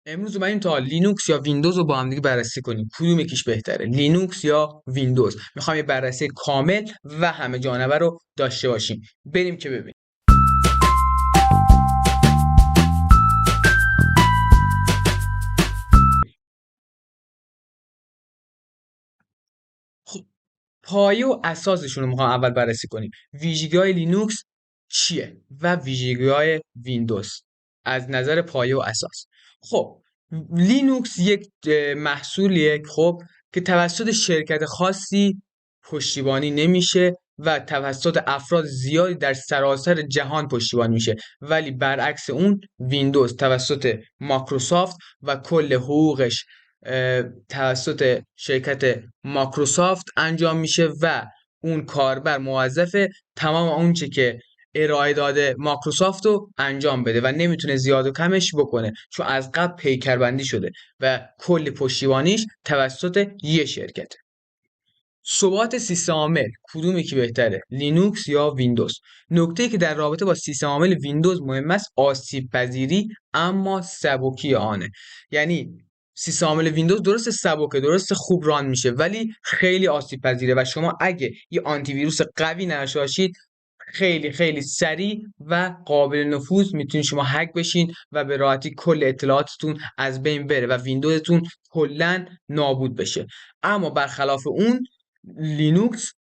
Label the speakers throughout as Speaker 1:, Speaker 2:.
Speaker 1: امروز اومدیم تا لینوکس یا ویندوز رو با هم دیگه بررسی کنیم. کدوم یکیش بهتره؟ لینوکس یا ویندوز؟ میخوایم یه بررسی کامل و همه جانبه رو داشته باشیم. بریم که ببینیم. خب، پایه و اساسشون رو میخوام اول بررسی کنیم. ویژگی‌های لینوکس چیه و ویژگی‌های ویندوز از نظر پایه و اساس. خب، لینوکس یک محصولیه خب که توسط شرکت خاصی پشتیبانی نمیشه و توسط افراد زیادی در سراسر جهان پشتیبانی میشه، ولی برعکس اون ویندوز توسط مایکروسافت و کل حقوقش توسط شرکت مایکروسافت انجام میشه و اون کاربر موظف تمام اونچه که ارائه داده مایکروسافت رو انجام بده و نمیتونه زیاد و کمش بکنه، چون از قبل پیکربندی شده و کل پشتیبانیش توسط یه شرکته. ثبات سیستم عامل کدوم یکی بهتره؟ لینوکس یا ویندوز؟ نکته‌ای که در رابطه با سیستم عامل ویندوز مهم است آسیب پذیری اما سبکی آنه. یعنی سیستم عامل ویندوز درست سبکه، درست خوب ران میشه، ولی خیلی آسیب پذیره و شما اگه یه آنتی ویروس قوی نداشته باشید خیلی خیلی سریع و قابل نفوذ میتونید شما هک بشین و به راحتی کل اطلاعاتتون از بین بره و ویندوزتون کلا نابود بشه. اما برخلاف اون لینوکس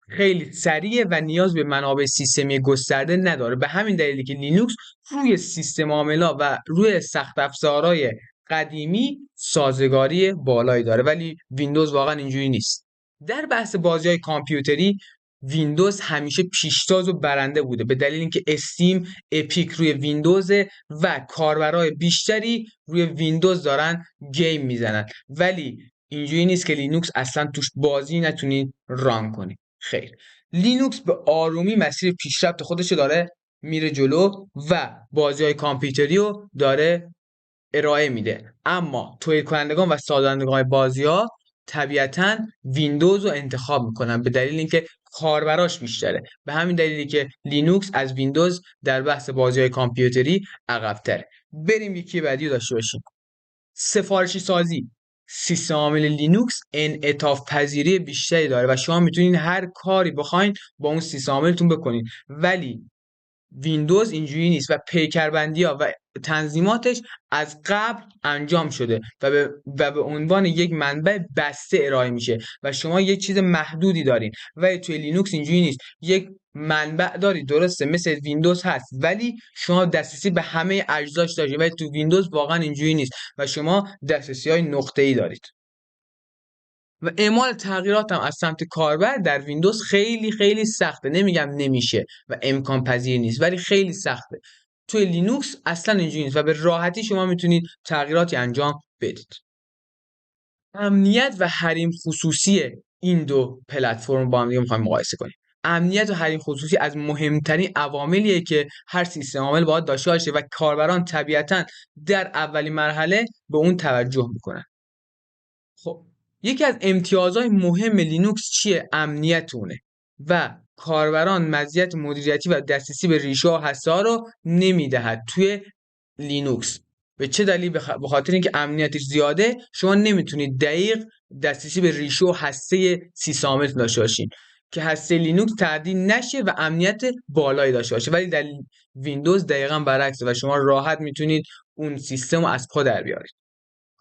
Speaker 1: خیلی سریعه و نیاز به منابع سیستمی گسترده نداره. به همین دلیلی که لینوکس روی سیستم عاملا و روی سخت افزارهای قدیمی سازگاری بالایی داره، ولی ویندوز واقعا اینجوری نیست. در بحث بازی‌های کامپیوتری ویندوز همیشه پیشتاز و برنده بوده، به دلیل اینکه استیم، اپیک روی ویندوز و کاربرای بیشتری روی ویندوز دارن گیم میزنن، ولی اینجوری نیست که لینوکس اصلا توش بازی نتونید ران کنید. خیر، لینوکس به آرومی مسیر پیشرفت خودش رو داره میره جلو و بازی‌های کامپیوتری رو داره ارائه میده، اما تولید کنندگان و سازندگان بازی‌ها طبیعتاً ویندوز رو انتخاب میکنن به دلیل اینکه کاربراش بیشتره. به همین دلیلی که لینوکس از ویندوز در بحث بازی‌های کامپیوتری عقب‌تره. بریم یکی بعدی رو داشته باشیم. سفارشی سازی. سیستم عامل لینوکس انعطاف پذیری بیشتری داره و شما میتونید هر کاری بخواید با اون سیستم عاملتون بکنید، ولی ویندوز اینجوری نیست و پیکربندی‌ها و تنظیماتش از قبل انجام شده و به عنوان یک منبع بسته ارائه میشه و شما یک چیز محدودی دارین. و توی لینوکس اینجوری نیست، یک منبع دارید درسته مثل ویندوز هست، ولی شما دسترسی به همه اجزاش دارید، ولی تو ویندوز واقعا اینجوری نیست و شما دسترسی‌های نقطه‌ای دارید. و اعمال تغییرات هم از سمت کاربر در ویندوز خیلی خیلی سخته. نمیگم نمیشه و امکان پذیر نیست، ولی خیلی سخته. توی لینوکس اصلا اینجوری نیست و به راحتی شما میتونید تغییراتی انجام بدید. امنیت و حریم خصوصی این دو پلتفرم با هم دیگه میخوایم مقایسه کنیم. امنیت و حریم خصوصی از مهمترین عواملیه که هر سیستم عامل باید داشته باشه و کاربران طبیعتاً در اولین مرحله به اون توجه میکنن. خب، یکی از امتیازهای مهم لینوکس چیه؟ امنیتونه و کاربران مزیت مدیریتی و دسترسی به ریشه و هسته ها رو نمیدهد توی لینوکس. به چه دلیل؟ به خاطر اینکه امنیتش زیاده شما نمیتونید دقیق دسترسی به ریشه و هسته سیستم عاملتون داشته باشین که هسته لینوکس تعدیل نشه و امنیت بالایی داشته باشه، ولی در ویندوز دقیقاً برعکسه و شما راحت میتونید اون سیستم رو از پا در بیارید.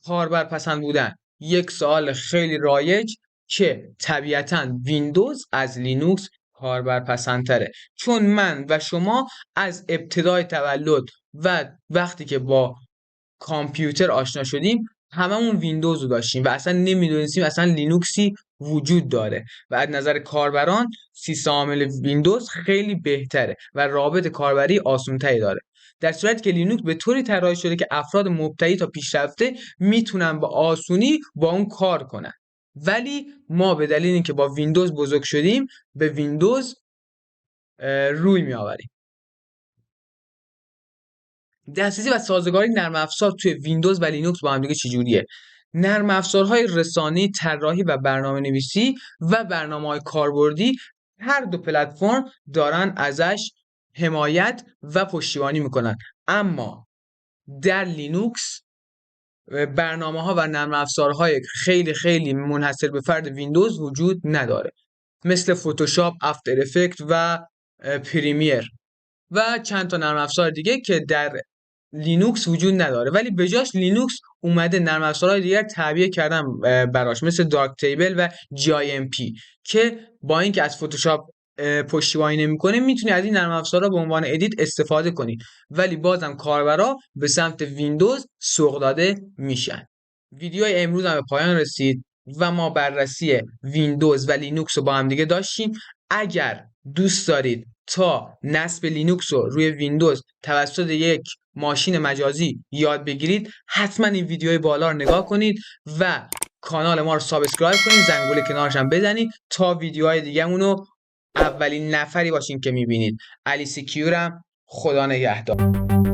Speaker 1: کاربر پسند بودن یک سوال خیلی رایج که طبیعتاً ویندوز از لینوکس کاربر پسندتره، چون من و شما از ابتدای تولد و وقتی که با کامپیوتر آشنا شدیم هممون ویندوز رو داشتیم و اصلا نمیدونستیم اصلا لینوکسی وجود داره و از نظر کاربران سیستم عامل ویندوز خیلی بهتره و رابط کاربری آسان‌تری داره، در صورتی که لینوکس به طوری طراحی شده که افراد مبتدی تا پیشرفته میتونن با آسونی با اون کار کنن، ولی ما به دلیل اینکه با ویندوز بزرگ شدیم به ویندوز روی میآوریم. دسترسی و سازگاری نرم افزار توی ویندوز و لینوکس با هم دیگه چجوریه؟ نرم افزارهای رسانه‌ای، طراحی و برنامه‌نویسی و برنامه‌های کاربردی هر دو پلتفرم دارن ازش حمایت و پشتیبانی میکنن، اما در لینوکس برنامه‌ها و نرم افزارهای خیلی خیلی منحصر به فرد ویندوز وجود نداره، مثل فتوشاپ، افتر افکت و پریمیر و چند تا نرم افزار دیگه که در لینوکس وجود نداره. ولی به جاش لینوکس اومده نرم افزارهای دیگر تعبیه کردن براش، مثل دارک تیبل و جی آی ام پی، که با اینکه از فتوشاپ پشتیبانی نمیکنه میتونی از این نرم افزارها به عنوان ادیت استفاده کنی، ولی بازم کاربرا به سمت ویندوز سوق داده میشن. ویدیوی امروز هم به پایان رسید و ما بررسی ویندوز و لینوکس رو با هم دیگه داشتیم. اگر دوست دارید تا نصب لینوکس رو روی ویندوز توسط یک ماشین مجازی یاد بگیرید، حتما این ویدیوی بالا رو نگاه کنید و کانال ما رو سابسکرایب کنید، زنگوله کنارش هم بزنید تا ویدیوهای دیگه‌مون رو اولین نفری باشین که میبینید. علی سکیورم، خدا نگهدار.